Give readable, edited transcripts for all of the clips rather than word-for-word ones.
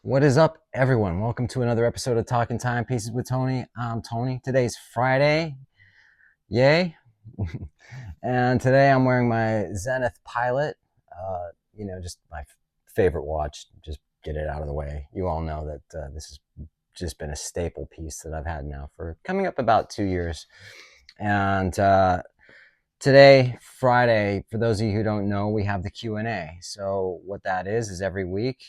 What is up, everyone? Welcome to another episode of Talking Timepieces with Tony. I'm Tony. Today's Friday. Yay. And today I'm wearing my Zenith Pilot. Just my favorite watch. Just get it out of the way. You all know that this has just been a staple piece that I've had now for coming up about 2 years. And today, Friday, for those of you who don't know, we have the Q&A. So what that is every week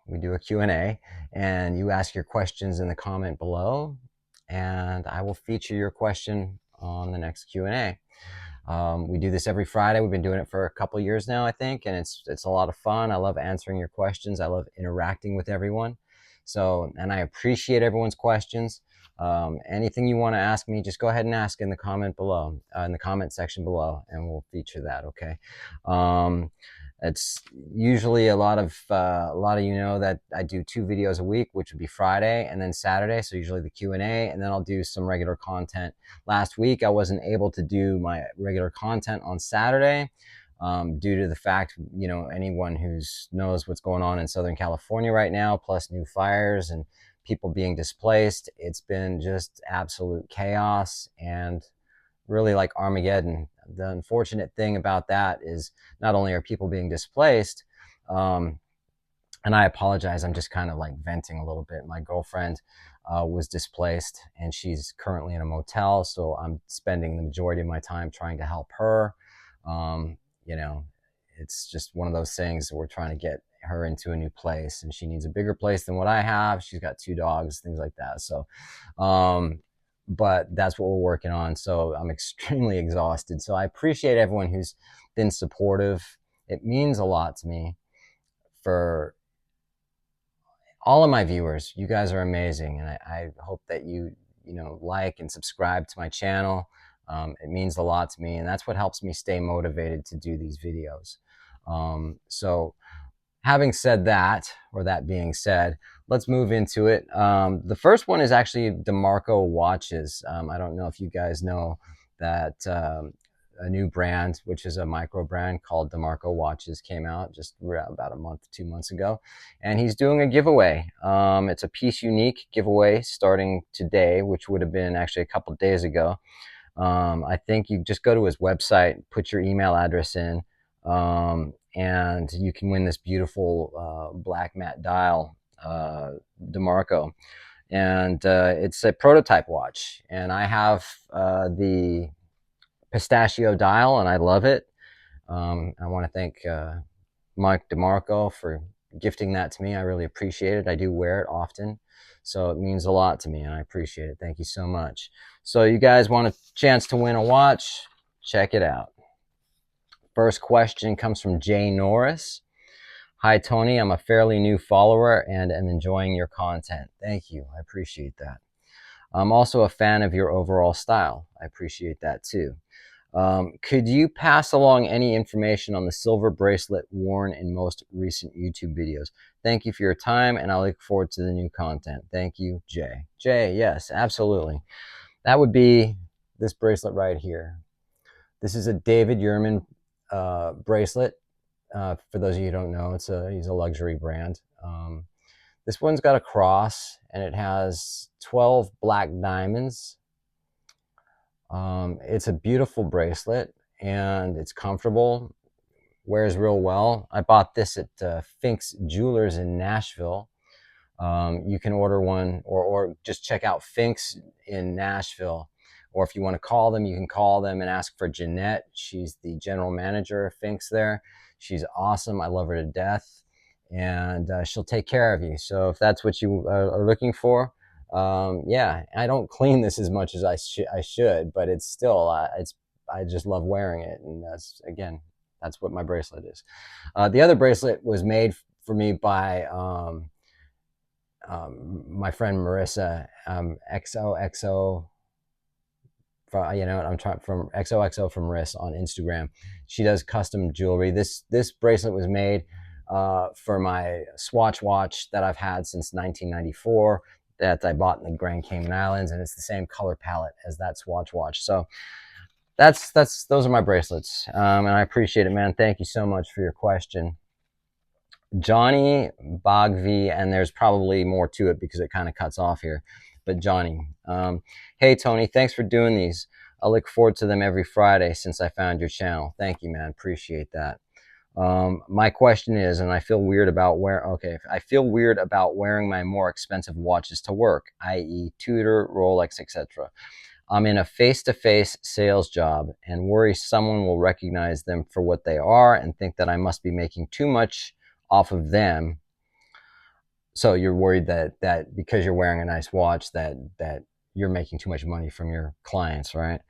we do a Q&A, and you ask your questions in the comment below, and I will feature your question on the next Q&A. We do this every Friday. We've been doing it for a couple years now, I think, and it's a lot of fun. I love answering your questions. I love interacting with everyone. And I appreciate everyone's questions. Anything you want to ask me, just go ahead and ask in the comment below, in the comment section below, and we'll feature that. Okay. It's usually a lot of you know that I do 2 videos a week, which would be Friday and then Saturday. So usually the Q&A, and then I'll do some regular content. Last week I wasn't able to do my regular content on Saturday due to the fact, anyone who knows what's going on in Southern California right now, plus new fires and people being displaced. It's been just absolute chaos and really like Armageddon. The unfortunate thing about that is not only are people being displaced, and I apologize, I'm just kind of like venting a little bit. My girlfriend was displaced and she's currently in a motel, so I'm spending the majority of my time trying to help her. It's just one of those things that we're trying to get her into a new place, and she needs a bigger place than what I have. She's got 2 dogs, things like that. So but that's what we're working on. So I'm extremely exhausted. So I appreciate everyone who's been supportive. It means a lot to me. For all of my viewers, you guys are amazing, and I hope that you like and subscribe to my channel. It means a lot to me, and that's what helps me stay motivated to do these videos. So having said that, or that being said, let's move into it. The first one is actually DeMarco watches. I don't know if you guys know that a new brand, which is a micro brand called DeMarco watches, came out just about a month, 2 months ago, and he's doing a giveaway. It's a piece unique giveaway starting today, which would have been actually a couple days ago. I think you just go to his website, put your email address in, and you can win this beautiful black matte dial DeMarco. And it's a prototype watch. And I have the pistachio dial, and I love it. I want to thank Mike DeMarco for gifting that to me. I really appreciate it. I do wear it often, so it means a lot to me, and I appreciate it. Thank you so much. So you guys want a chance to win a watch? Check it out. First question comes from Jay Norris. Hi, Tony. I'm a fairly new follower and am enjoying your content. Thank you. I appreciate that. I'm also a fan of your overall style. I appreciate that too. Could you pass along any information on the silver bracelet worn in most recent YouTube videos? Thank you for your time, and I look forward to the new content. Thank you, Jay. Jay, yes, absolutely. That would be this bracelet right here. This is a David Yurman bracelet. For those of you who don't know, he's a luxury brand. This one's got a cross, and it has 12 black diamonds. It's a beautiful bracelet, and it's comfortable, wears real well. I bought this at Fink's Jewelers in Nashville. You can order one, or just check out Fink's in Nashville. Or if you want to call them, you can call them and ask for Jeanette. She's the general manager of Fink's there. She's awesome. I love her to death, and she'll take care of you. So if that's what you are looking for, yeah, I don't clean this as much as I should, but it's still, I just love wearing it. And that's what my bracelet is. The other bracelet was made for me by my friend Marissa, XOXO. I'm trying from XOXO from Marissa on Instagram. She does custom jewelry. This bracelet was made for my Swatch watch that I've had since 1994. That I bought in the Grand Cayman Islands, and it's the same color palette as that Swatch watch. So those are my bracelets, and I appreciate it, man. Thank you so much for your question. Johnny Bogvi, and there's probably more to it because it kind of cuts off here. But Johnny, hey Tony, thanks for doing these. I look forward to them every Friday since I found your channel. Thank you, man. Appreciate that. My question is, and I feel weird about I feel weird about wearing my more expensive watches to work, i.e. Tudor, Rolex, etc. I'm in a face-to-face sales job and worry someone will recognize them for what they are and think that I must be making too much off of them. So you're worried that because you're wearing a nice watch that you're making too much money from your clients, right?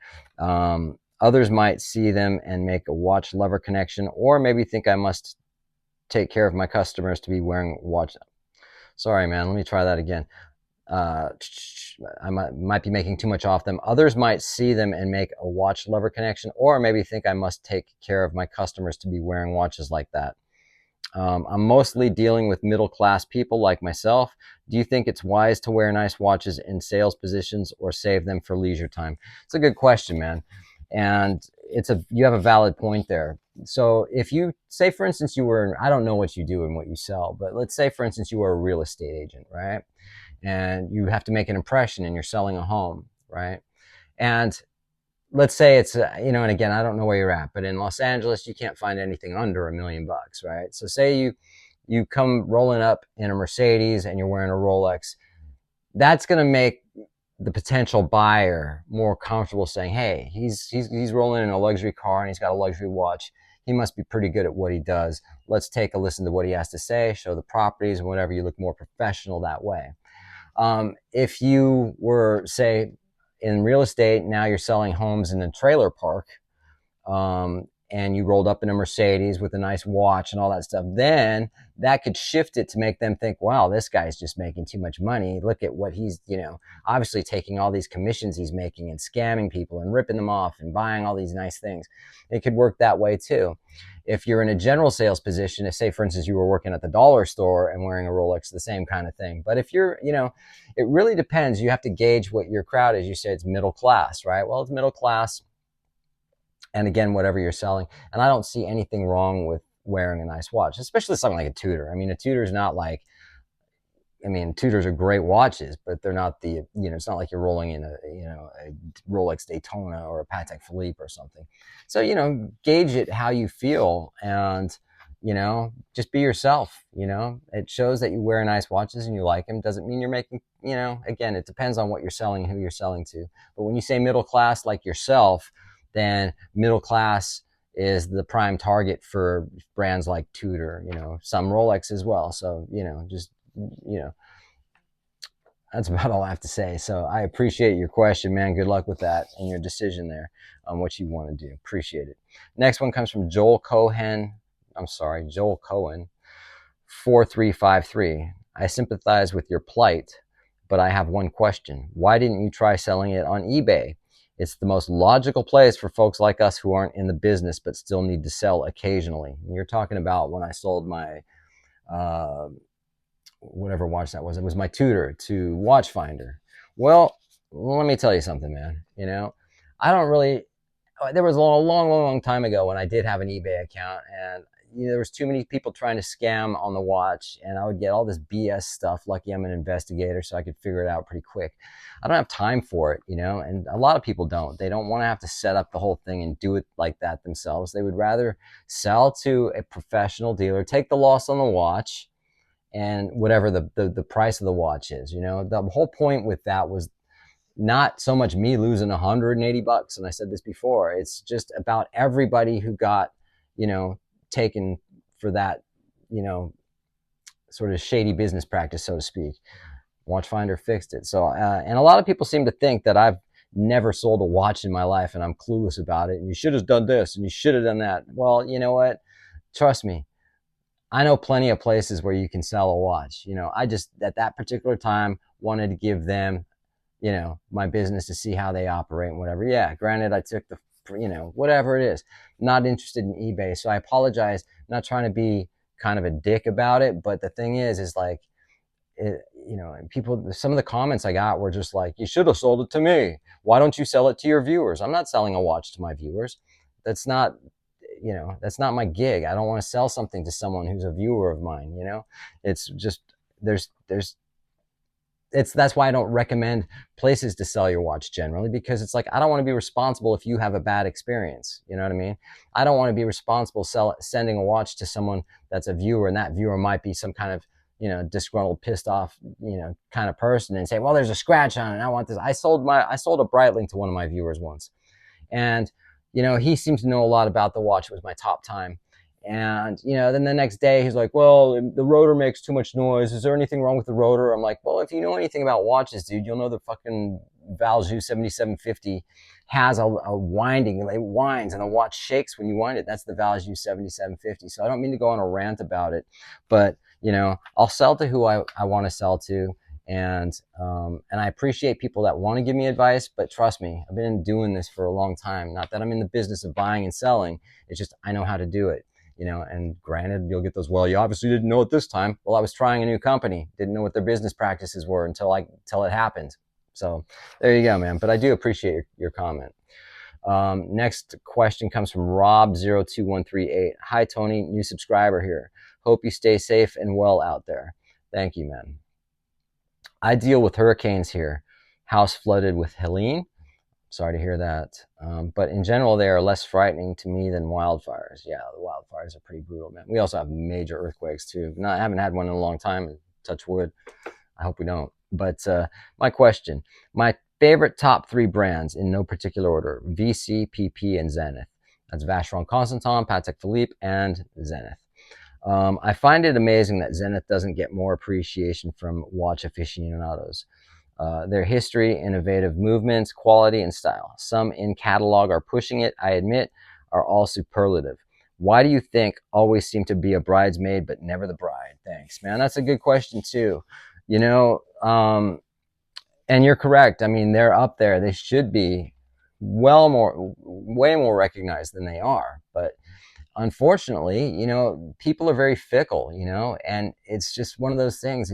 Others might see them and make a watch lover connection, or maybe think I must take care of my customers to be wearing watch. Sorry, man. Let me try that again. I might be making too much off them. Others might see them and make a watch lover connection, or maybe think I must take care of my customers to be wearing watches like that. I'm mostly dealing with middle class people like myself. Do you think it's wise to wear nice watches in sales positions or save them for leisure time? It's a good question, man. And you have a valid point there. So if you say, for instance, I don't know what you do and what you sell, but let's say, for instance, you were a real estate agent, right? And you have to make an impression and you're selling a home, right? And let's say it's, and again, I don't know where you're at, but in Los Angeles, you can't find anything under $1 million, right? So say you come rolling up in a Mercedes and you're wearing a Rolex. That's going to make the potential buyer more comfortable saying, hey, he's rolling in a luxury car and he's got a luxury watch. He must be pretty good at what he does. Let's take a listen to what he has to say, show the properties and whatever. You look more professional that way. If you were, say, in real estate, now you're selling homes in a trailer park, and you rolled up in a Mercedes with a nice watch and all that stuff, then that could shift it to make them think, wow, this guy's just making too much money. Look at what he's, obviously taking all these commissions he's making and scamming people and ripping them off and buying all these nice things. It could work that way too. If you're in a general sales position, if say, for instance, you were working at the dollar store and wearing a Rolex, the same kind of thing. But if you're, it really depends. You have to gauge what your crowd is. You say it's middle class, right? Well, it's middle class. And again, whatever you're selling. And I don't see anything wrong with wearing a nice watch, especially something like a Tudor. I mean, a Tudor is not like, Tudors are great watches, but they're not it's not like you're rolling in a Rolex Daytona or a Patek Philippe or something. So, gauge it how you feel and, just be yourself. It shows that you wear nice watches and you like them. Doesn't mean you're making, again, it depends on what you're selling and who you're selling to. But when you say middle class like yourself, then middle class is the prime target for brands like Tudor, some Rolex as well. So, that's about all I have to say. So I appreciate your question, man. Good luck with that and your decision there on what you want to do. Appreciate it. Next one comes from Joel Cohen, 4353. I sympathize with your plight, but I have one question. Why didn't you try selling it on eBay? It's the most logical place for folks like us who aren't in the business but still need to sell occasionally. And you're talking about when I sold my whatever watch that was. It was my Tudor to Watchfinder. Well, let me tell you something, man. I don't really. There was a long time ago when I did have an eBay account, and there was too many people trying to scam on the watch, and I would get all this BS stuff. Lucky I'm an investigator, so I could figure it out pretty quick. I don't have time for it, and a lot of people don't. They don't want to have to set up the whole thing and do it like that themselves. They would rather sell to a professional dealer, take the loss on the watch, and whatever the price of the watch is. The whole point with that was not so much me losing $180. And I said this before, it's just about everybody who got, taken for that, sort of shady business practice, so to speak. Watchfinder fixed it. So, and a lot of people seem to think that I've never sold a watch in my life and I'm clueless about it. And you should have done this and you should have done that. Well, you know what? Trust me. I know plenty of places where you can sell a watch. I just, at that particular time, wanted to give them, my business to see how they operate and whatever. Yeah, granted, I took the, whatever it is. Not interested in eBay. So I apologize. I'm not trying to be kind of a dick about it. But the thing is like, people, some of the comments I got were just like, you should have sold it to me. Why don't you sell it to your viewers? I'm not selling a watch to my viewers. That's not, you know, that's not my gig. I don't want to sell something to someone who's a viewer of mine, you know. It's just there's that's why I don't recommend places to sell your watch generally, because it's like, I don't want to be responsible if you have a bad experience. You know what I mean? I don't want to be responsible sending a watch to someone that's a viewer, and that viewer might be some kind of, you know, disgruntled, pissed off, you know, kind of person, and say, well, there's a scratch on it, I want this. I sold a Breitling to one of my viewers once, and you know, he seems to know a lot about the watch. It was my top time. And, you know, then the next day he's like, well, the rotor makes too much noise. Is there anything wrong with the rotor? I'm like, well, if you know anything about watches, dude, you'll know the fucking Valjoux 7750 has a winding. It winds and the watch shakes when you wind it. That's the Valjoux 7750. So I don't mean to go on a rant about it, but, you know, I'll sell to who I want to sell to. And I appreciate people that want to give me advice, but trust me, I've been doing this for a long time. Not that I'm in the business of buying and selling. It's just, I know how to do it. You know, and granted, you'll get those, well, you obviously didn't know it this time. Well, I was trying a new company, didn't know what their business practices were until it happened. So there you go, man. But I do appreciate your comment. Next question comes from Rob02138. Hi, Tony, new subscriber here. Hope you stay safe and well out there. Thank you, man. I deal with hurricanes here. House flooded with Helene. Sorry to hear that. But in general, they are less frightening to me than wildfires. Yeah, the wildfires are pretty brutal, man. We also have major earthquakes, too. I haven't had one in a long time, touch wood. I hope we don't. But my question, my favorite top 3 brands in no particular order: VC, PP, and Zenith. That's Vacheron Constantin, Patek Philippe, and Zenith. I find it amazing that Zenith doesn't get more appreciation from watch aficionados. Their history, innovative movements, quality, and style. Some in catalog are pushing it, I admit, are all superlative. Why do you think always seem to be a bridesmaid but never the bride? Thanks, man. That's a good question, too. You know, and you're correct. I mean, they're up there. They should be way more recognized than they are. But unfortunately, you know, people are very fickle, you know, and it's just one of those things.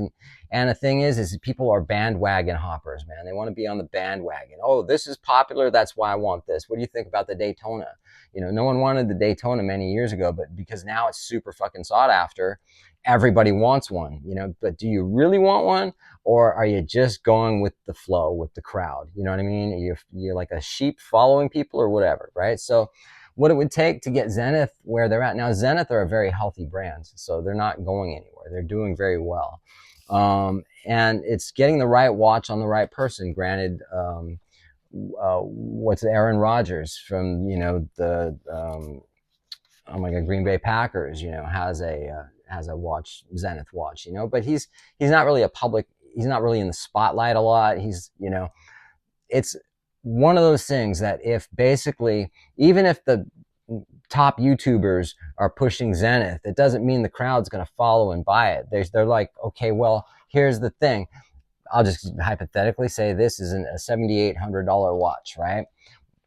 And the thing is people are bandwagon hoppers, man. They want to be on the bandwagon. Oh, this is popular, that's why I want this. What do you think about the Daytona? You know, no one wanted the Daytona many years ago, but because now it's super fucking sought after, everybody wants one, you know. But do you really want one, or are you just going with the flow, with the crowd? You know what I mean? You're like a sheep following people or whatever, right? So what it would take to get Zenith where they're at now. Zenith are a very healthy brand, so they're not going anywhere. They're doing very well, and it's getting the right watch on the right person. Granted, what's Aaron Rodgers from, you know, the oh my god, Green Bay Packers, you know, has a watch, Zenith watch, you know, but he's not really he's not really in the spotlight a lot. He's, you know, it's one of those things that if basically, even if the top YouTubers are pushing Zenith, it doesn't mean the crowd's going to follow and buy it. They're like, okay, well, here's the thing. I'll just hypothetically say this is a $7,800 watch, right?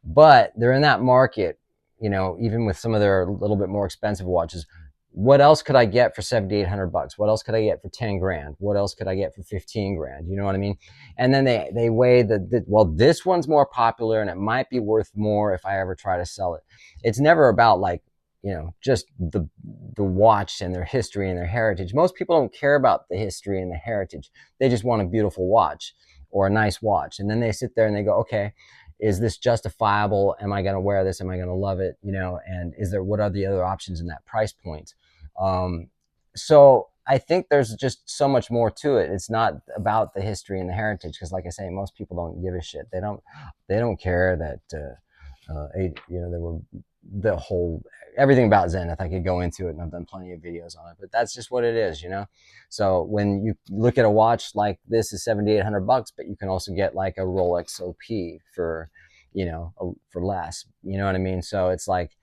But they're in that market, you know, even with some of their little bit more expensive watches. What else could I get for $7,800? What else could I get for 10 grand? What else could I get for 15 grand? You know what I mean? And then they weigh well, this one's more popular and it might be worth more if I ever try to sell it. It's never about, like, you know, just the watch and their history and their heritage. Most people don't care about the history and the heritage. They just want a beautiful watch or a nice watch. And then they sit there and they go, okay, is this justifiable? Am I going to wear this? Am I going to love it? You know, and what are the other options in that price point? So I think there's just so much more to it. It's not about the history and the heritage, because, like I say, most people don't give a shit. They don't care that, you know, there were the whole, everything about Zenith. I could go into it, and I've done plenty of videos on it, but that's just what it is, you know? So when you look at a watch like this is $7,800, but you can also get like a Rolex OP for, you know, for less, you know what I mean? So it's like,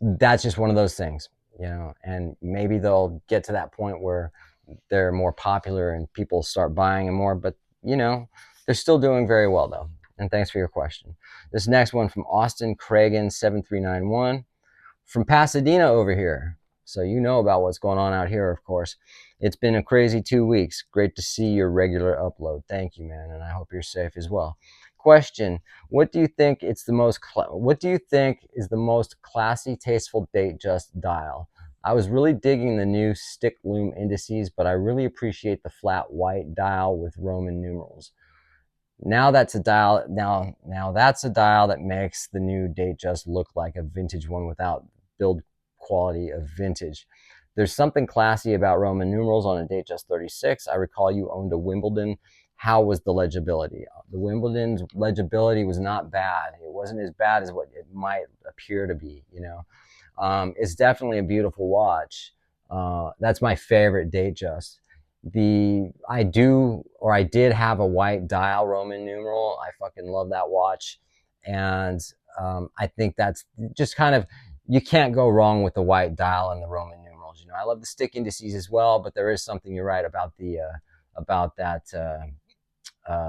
that's just one of those things, you know, and maybe they'll get to that point where they're more popular and people start buying them more, but, you know, they're still doing very well though. And thanks for your question. This next one from Austin Cragen 7391 from Pasadena over here. So you know about what's going on out here, of course. It's been a crazy 2 weeks. Great to see your regular upload. Thank you, man, and I hope you're safe as well. Question: what do you think it's the most? What do you think is the most classy, tasteful Datejust dial? I was really digging the new stick loom indices, but I really appreciate the flat white dial with Roman numerals. Now that's a dial. Now that's a dial that makes the new Datejust look like a vintage one without build quality of vintage. There's something classy about Roman numerals on a Datejust 36. I recall you owned a Wimbledon. How was the legibility? The Wimbledon's legibility was not bad. It wasn't as bad as what it might appear to be. You know, it's definitely a beautiful watch. That's my favorite Datejust. I did have a white dial Roman numeral. I fucking love that watch, and I think that's just kind of, you can't go wrong with the white dial and the Roman numerals. You know, I love the stick indices as well, but there is something, you're right about the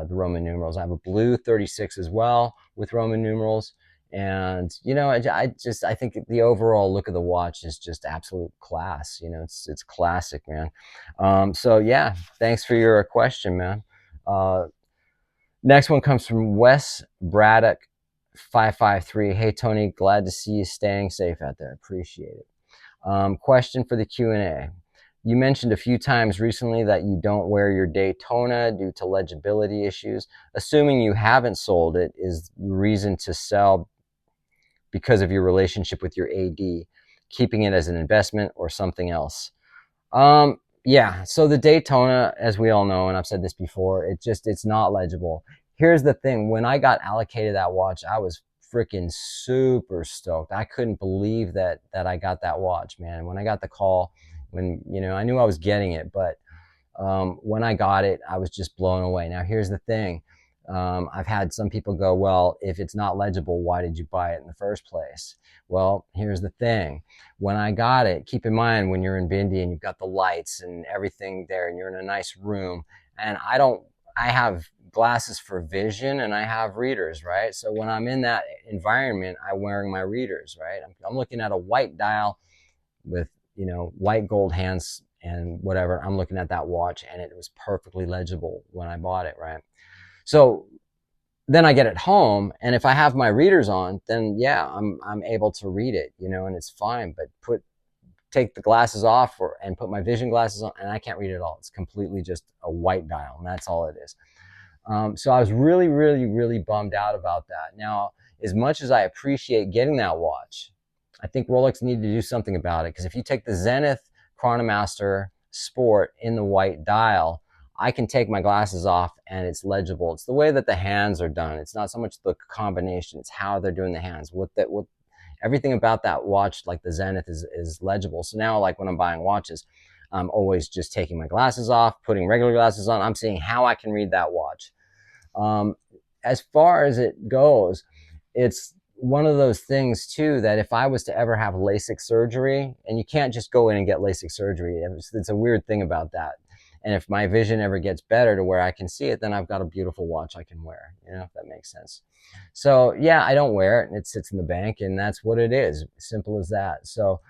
Roman numerals. I have a blue 36 as well with Roman numerals. And, you know, I think the overall look of the watch is just absolute class. You know, it's classic, man. So yeah, thanks for your question, man. Next one comes from Wes Braddock 553. Hey, Tony, glad to see you staying safe out there. Appreciate it. Question for the Q&A. You mentioned a few times recently that you don't wear your Daytona due to legibility issues. Assuming you haven't sold it, is the reason to sell because of your relationship with your AD, keeping it as an investment or something else? Yeah, so the Daytona, as we all know, and I've said this before, it's not legible. Here's the thing. When I got allocated that watch, I was freaking super stoked. I couldn't believe that I got that watch, man. When I got the call, you know, I knew I was getting it, but when I got it, I was just blown away. Now, here's the thing. I've had some people go, well, if it's not legible, why did you buy it in the first place? Well, here's the thing. When I got it, keep in mind, when you're in Bindi and you've got the lights and everything there and you're in a nice room, and I have glasses for vision and I have readers, right? So when I'm in that environment, I'm wearing my readers, right? I'm looking at a white dial with, you know, white gold hands and whatever. I'm looking at that watch and it was perfectly legible when I bought it, right? So then I get it home, and if I have my readers on, then yeah, I'm able to read it, you know, and it's fine. But take the glasses off and put my vision glasses on, and I can't read it at all. It's completely just a white dial, and that's all it is. So I was really, really, really bummed out about that. Now, as much as I appreciate getting that watch, I think Rolex needed to do something about it, because if you take the Zenith Chronomaster Sport in the white dial, I can take my glasses off and it's legible. It's the way that the hands are done. It's not so much the combination, it's how they're doing the hands. Everything about that watch, like the Zenith, is legible. So now, like when I'm buying watches, I'm always just taking my glasses off, putting regular glasses on. I'm seeing how I can read that watch. As far as it goes, it's one of those things too, that if I was to ever have LASIK surgery, and you can't just go in and get LASIK surgery, it's a weird thing about that. And if my vision ever gets better to where I can see it, then I've got a beautiful watch I can wear, you know, if that makes sense. So yeah, I don't wear it, and it sits in the bank, and that's what it is. Simple as that. So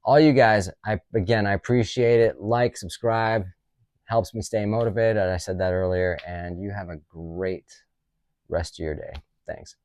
all you guys, I appreciate it. Like, subscribe, helps me stay motivated. I said that earlier, and you have a great rest of your day. Thanks.